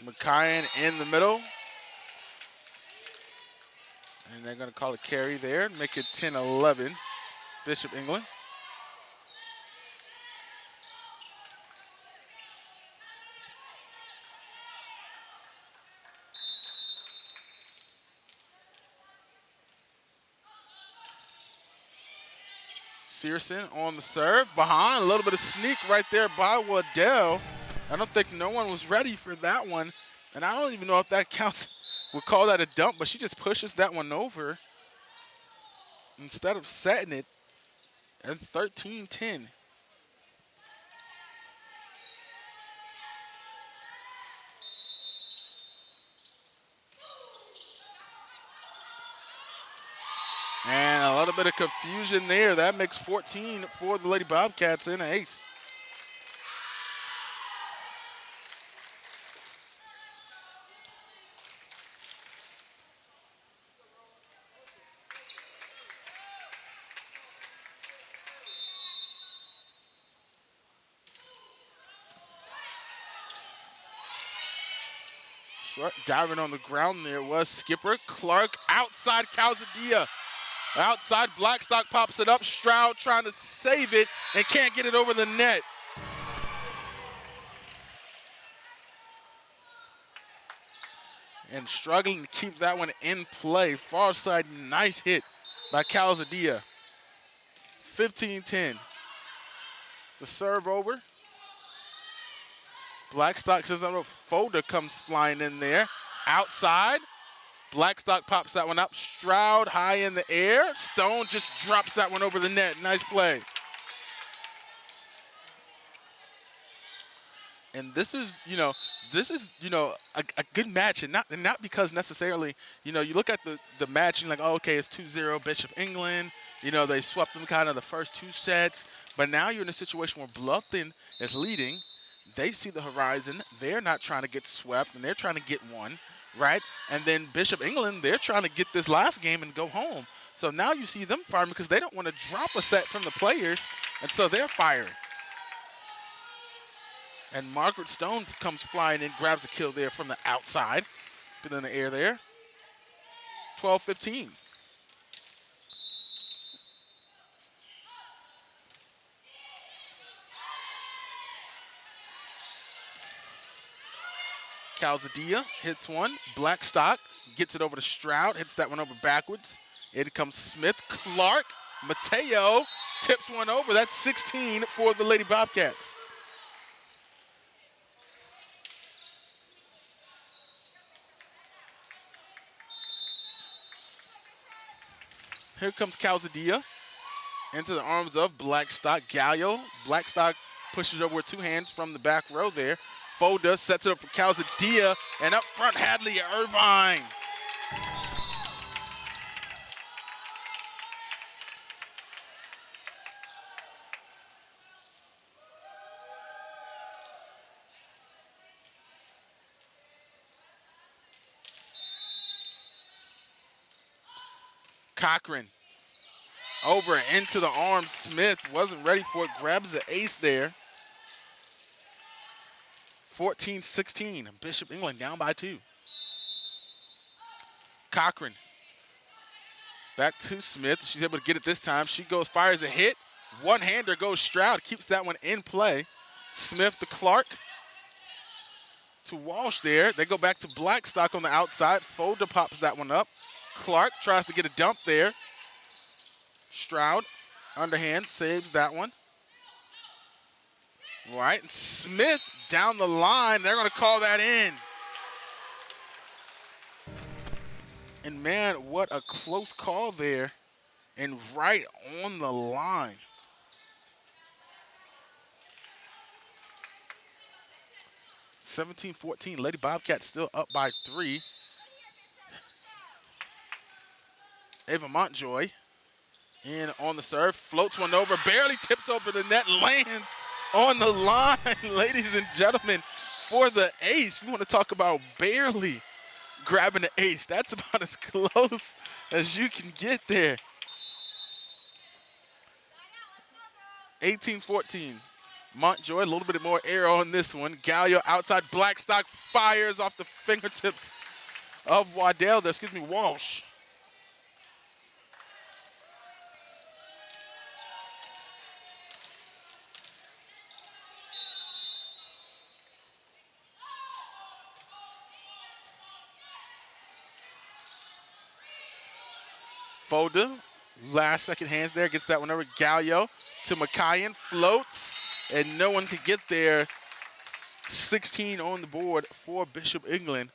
McKyon in the middle. And they're going to call a carry there, make it 10-11, Bishop England. Searson on the serve, behind, a little bit of sneak right there by Waddell. I don't think no one was ready for that one. And I don't even know if that counts, would call that a dump, but she just pushes that one over instead of setting it at 13-10. And a little bit of confusion there. That makes 14 for the Lady Bobcats in an ace. Short diving on the ground there was skipper Clark outside Calzadilla. Outside, Blackstock pops it up. Stroud trying to save it and can't get it over the net. And struggling to keep that one in play. Far side, nice hit by Calzadilla. 15-10. The serve over. Blackstock says a folder comes flying in there. Outside. Blackstock pops that one up. Stroud high in the air. Stone just drops that one over the net. Nice play. And this is, a good match, and not because necessarily, you look at the match and like, oh, okay, it's 2-0 Bishop England. They swept them kind of the first two sets, but now you're in a situation where Bluffton is leading. They see the horizon. They're not trying to get swept, and they're trying to get one, right? And then Bishop England, they're trying to get this last game and go home. So now you see them firing because they don't want to drop a set from the players, and so they're firing. And Margaret Stone comes flying in, grabs a kill there from the outside. Been in the air there. 12-15. Calzadilla hits one. Blackstock gets it over to Stroud, hits that one over backwards. It comes Smith, Clark, Mateo tips one over. That's 16 for the Lady Bobcats. Here comes Calzadilla into the arms of Blackstock. Gallo. Blackstock pushes over with two hands from the back row there. Foda sets it up for Calzadilla, and up front, Hadley Irvine. Cochran over into the arm. Smith wasn't ready for it, grabs the ace there. 14-16, Bishop England down by 2. Cochran back to Smith. She's able to get it this time. She goes, fires a hit. One-hander goes Stroud, keeps that one in play. Smith to Clark. To Walsh there. They go back to Blackstock on the outside. Folder pops that one up. Clark tries to get a dump there. Stroud, underhand, saves that one. Right, Smith down the line. They're going to call that in. And man, what a close call there. And right on the line. (17-14). Lady Bobcats still up by 3. Ava Montjoy in on the serve, floats one over, barely tips over the net, lands on the line, ladies and gentlemen, for the ace. We want to talk about barely grabbing the ace. That's about as close as you can get there. 18-14. Montjoy, a little bit more air on this one. Gallo outside, Blackstock fires off the fingertips of Walsh. Folder, last second hands there, gets that one over. Gallo to Makayan, floats, and no one can get there. 16 on the board for Bishop England.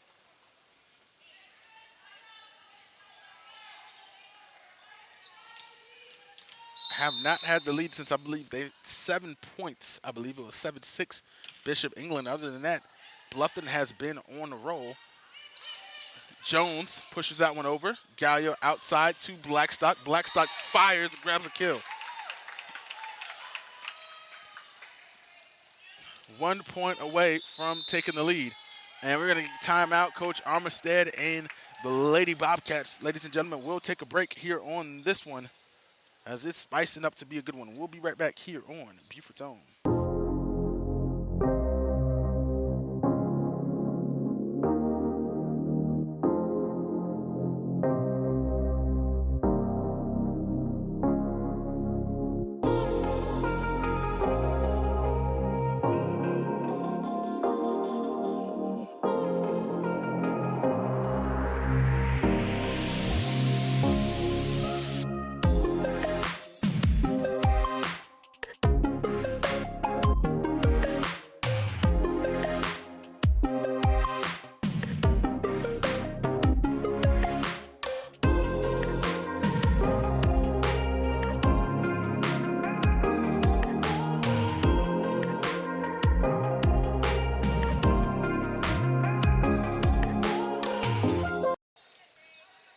Have not had the lead since I believe 7 points. I believe it was 7-6 Bishop England. Other than that, Bluffton has been on the roll. Jones pushes that one over. Gallo outside to Blackstock. Blackstock fires, grabs a kill. 1 point away from taking the lead. And we're going to time out Coach Armistead and the Lady Bobcats. Ladies and gentlemen, we'll take a break here on this one as it's spicing up to be a good one. We'll be right back here on Beaufort's Own.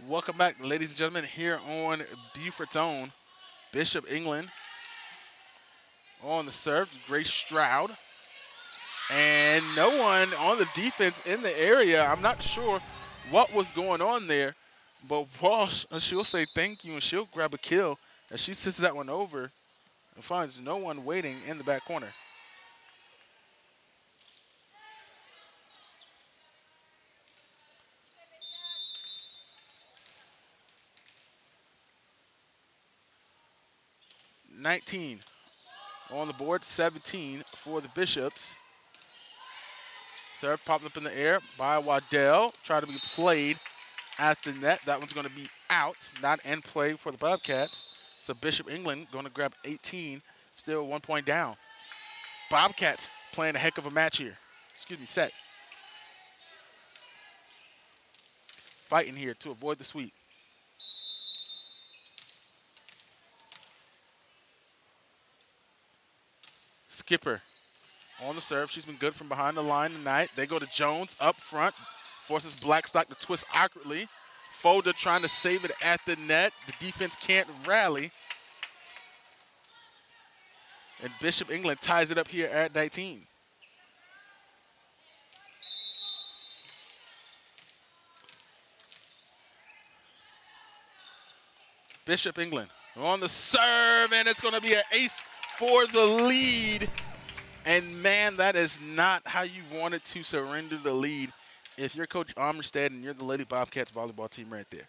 Welcome back, ladies and gentlemen, here on Beaufort's Own. Bishop England on the serve, Grace Stroud. And no one on the defense in the area. I'm not sure what was going on there, but Walsh, she'll say thank you and she'll grab a kill as she sits that one over and finds no one waiting in the back corner. $19 on the board, 17 for the Bishops. Serve popped up in the air by Waddell. Try to be played at the net. That one's going to be out, not in play for the Bobcats. So Bishop England going to grab 18, still 1 point down. Bobcats playing a heck of a match here. Set. Fighting here to avoid the sweep. Skipper on the serve. She's been good from behind the line tonight. They go to Jones up front. Forces Blackstock to twist awkwardly. Folder trying to save it at the net. The defense can't rally. And Bishop England ties it up here at 19. Bishop England on the serve, and it's going to be an ace for the lead. And man, that is not how you wanted to surrender the lead if you're Coach Armistead and you're the Lady Bobcats volleyball team right there.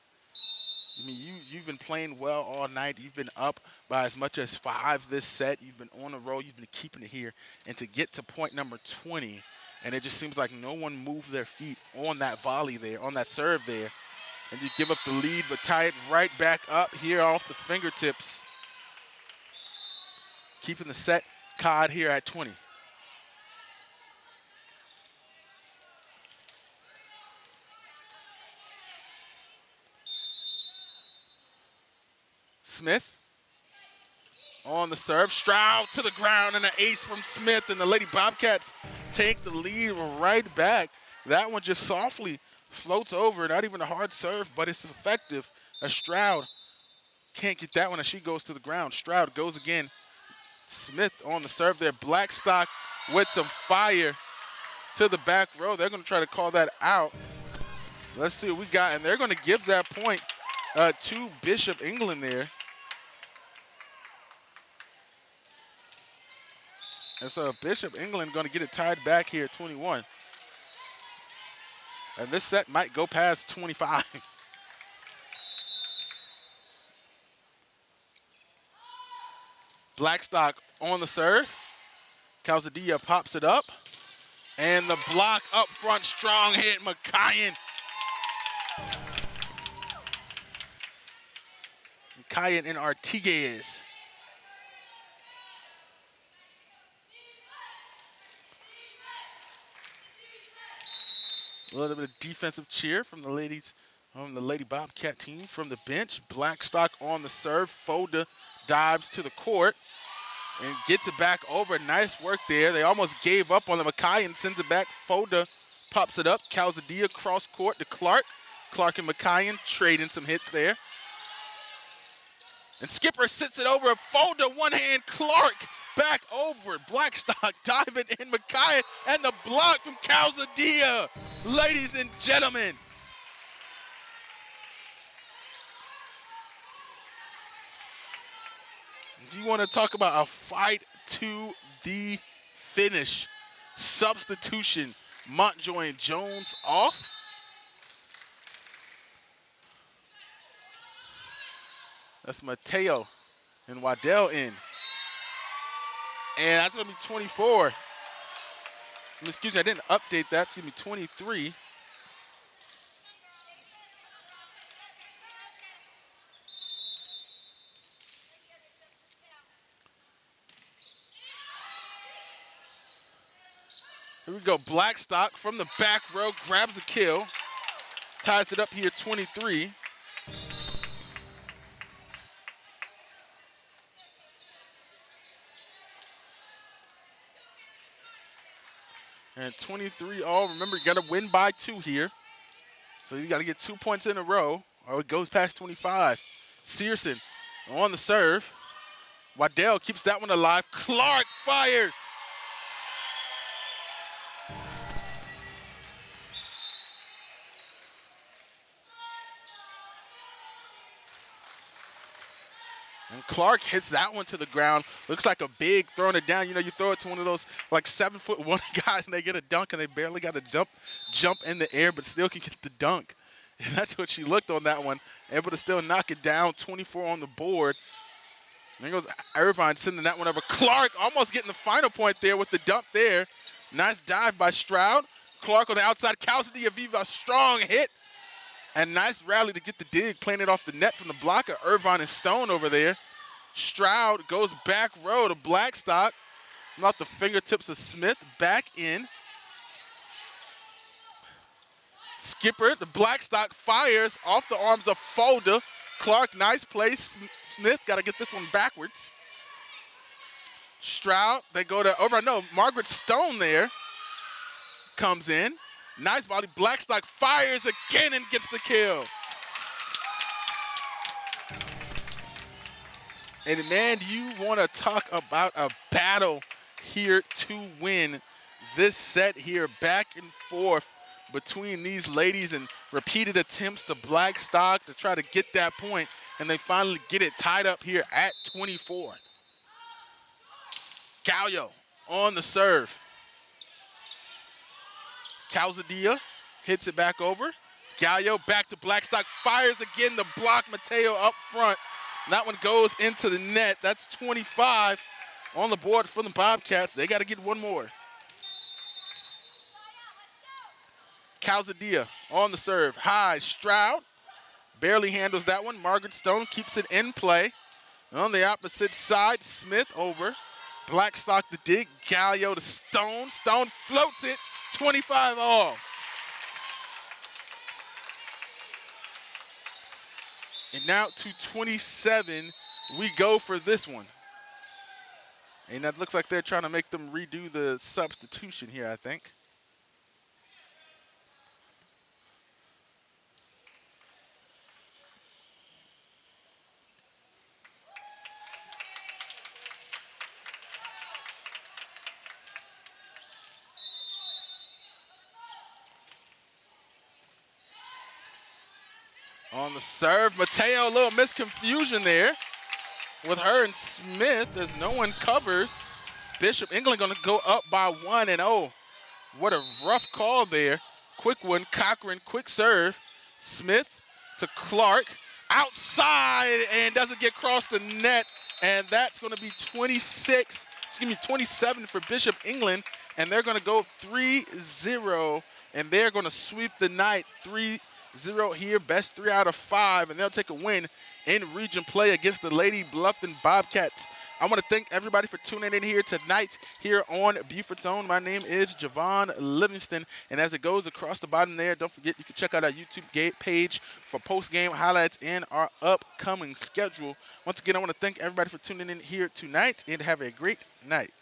I mean, you've been playing well all night. You've been up by as much as 5 this set. You've been on the roll. You've been keeping it here. And to get to point number 20, and it just seems like no one moved their feet on that volley there, on that serve there. And you give up the lead, but tie it right back up here off the fingertips. Keeping the set tied here at 20. Smith on the serve. Stroud to the ground and an ace from Smith, and the Lady Bobcats take the lead right back. That one just softly floats over. Not even a hard serve, but it's effective. Stroud can't get that one as she goes to the ground. Stroud goes again. Smith on the serve there. Blackstock with some fire to the back row. They're going to try to call that out. Let's see what we got, and they're going to give that point to Bishop England there. And so Bishop England going to get it tied back here at 21. And this set might go past 25. Blackstock on the serve. Calzadilla pops it up. And the block up front, strong hit, Makayan. Makayan and Artiguez. A little bit of defensive cheer from the ladies, from the Lady Bobcat team from the bench. Blackstock on the serve. Foda dives to the court and gets it back over. Nice work there. They almost gave up on the Makayan, sends it back. Foda pops it up. Calzadilla cross court to Clark. Clark and Makayan trading some hits there. And Skipper sits it over. Foda one hand. Clark back over. Blackstock diving in. Makayan and the block from Calzadilla. Ladies and gentlemen. Do you want to talk about a fight to the finish? Substitution. Montjoy and Jones off. That's Mateo and Waddell in. And that's going to be 24. Excuse me, I didn't update that. It's going to be 23. Here we go. Blackstock from the back row grabs a kill. Ties it up here 23. And 23 all. Remember, you got to win by 2 here. So you got to get 2 points in a row or it goes past 25. Searson on the serve. Waddell keeps that one alive. Clark fires. And Clark hits that one to the ground. Looks like a big throwing it down. You know, you throw it to one of those like 7'1" guys and they get a dunk and they barely got a jump in the air, but still can get the dunk. And that's what she looked on that one. Able to still knock it down. 24 on the board. There goes Irvine sending that one over. Clark almost getting the final point there with the dump there. Nice dive by Stroud. Clark on the outside. Calzadilla Viva, strong hit. And nice rally to get the dig, playing it off the net from the block of Irvine and Stone over there. Stroud goes back row to Blackstock. Not the fingertips of Smith, back in. Skipper, the Blackstock fires off the arms of Foda. Clark, nice play. Smith got to get this one backwards. Stroud, they go to over. No, Margaret Stone there comes in. Nice volley. Blackstock fires again and gets the kill. And man, you want to talk about a battle here to win this set here, back and forth between these ladies and repeated attempts to Blackstock to try to get that point, and they finally get it tied up here at 24. Gallo on the serve. Calzadilla hits it back over. Gallo back to Blackstock, fires again, the block, Mateo up front. And that one goes into the net. That's 25 on the board for the Bobcats. They got to get one more. Calzadilla on the serve. High, Stroud barely handles that one. Margaret Stone keeps it in play. On the opposite side, Smith over. Blackstock the dig. Gallo to Stone. Stone floats it. 25 all. And now to 27, we go for this one. And that looks like they're trying to make them redo the substitution here, I think. On the serve, Mateo, a little misconfusion there with her and Smith as no one covers. Bishop England going to go up by 1, and oh, what a rough call there. Quick one, Cochran, quick serve. Smith to Clark, outside, and doesn't get across the net. And that's going to be 27 for Bishop England. And they're going to go 3-0, and they're going to sweep the night 3-0 here, best 3 out of 5, and they'll take a win in region play against the Lady Bluffton Bobcats. I want to thank everybody for tuning in here tonight here on Beaufort's Own. My name is Javon Livingston, and as it goes across the bottom there, don't forget you can check out our YouTube page for post-game highlights and our upcoming schedule. Once again, I want to thank everybody for tuning in here tonight, and have a great night.